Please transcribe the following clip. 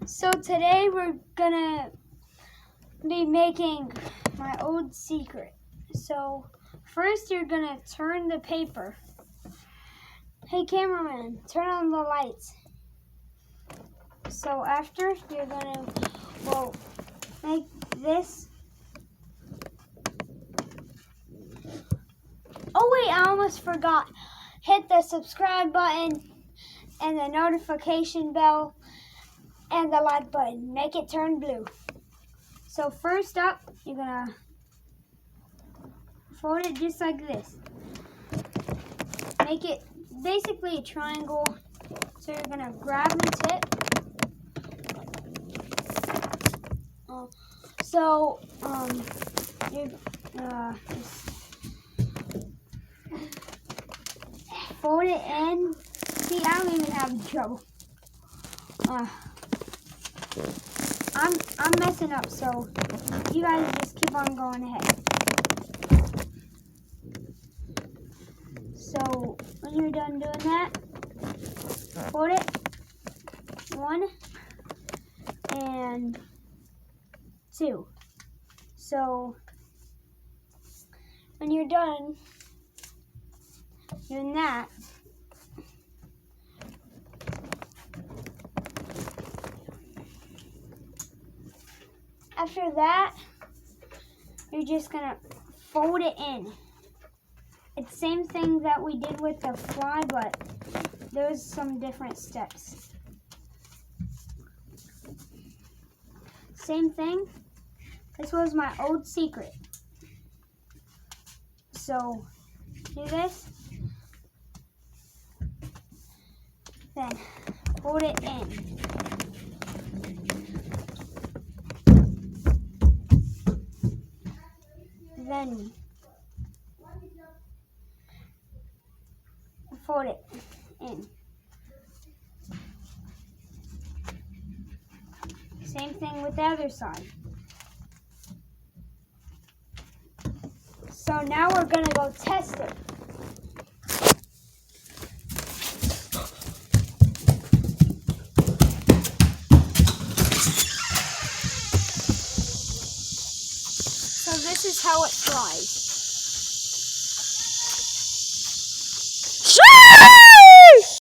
So today we're gonna be making my old secret. So first you're gonna turn the paper. Hey cameraman, turn on the lights. So after you're gonna, make this. Oh wait, I almost forgot. Hit the subscribe button and the notification bell and the like button. Make it turn blue. So first up, you're gonna fold it just like this. Make it basically a triangle. So you're gonna grab the tip. You fold it in. See, I don't even have trouble. I'm messing up, so you guys just keep on going ahead. So when you're done doing that, fold it 1 and 2. So when you're done doing that, after that, you're just gonna fold it in. It's the same thing that we did with the fly, but there's some different steps. Same thing. This was my old secret. So do this, then fold it in. Then fold it in. Same thing with the other side. So now we're gonna go test it. So this is how it flies.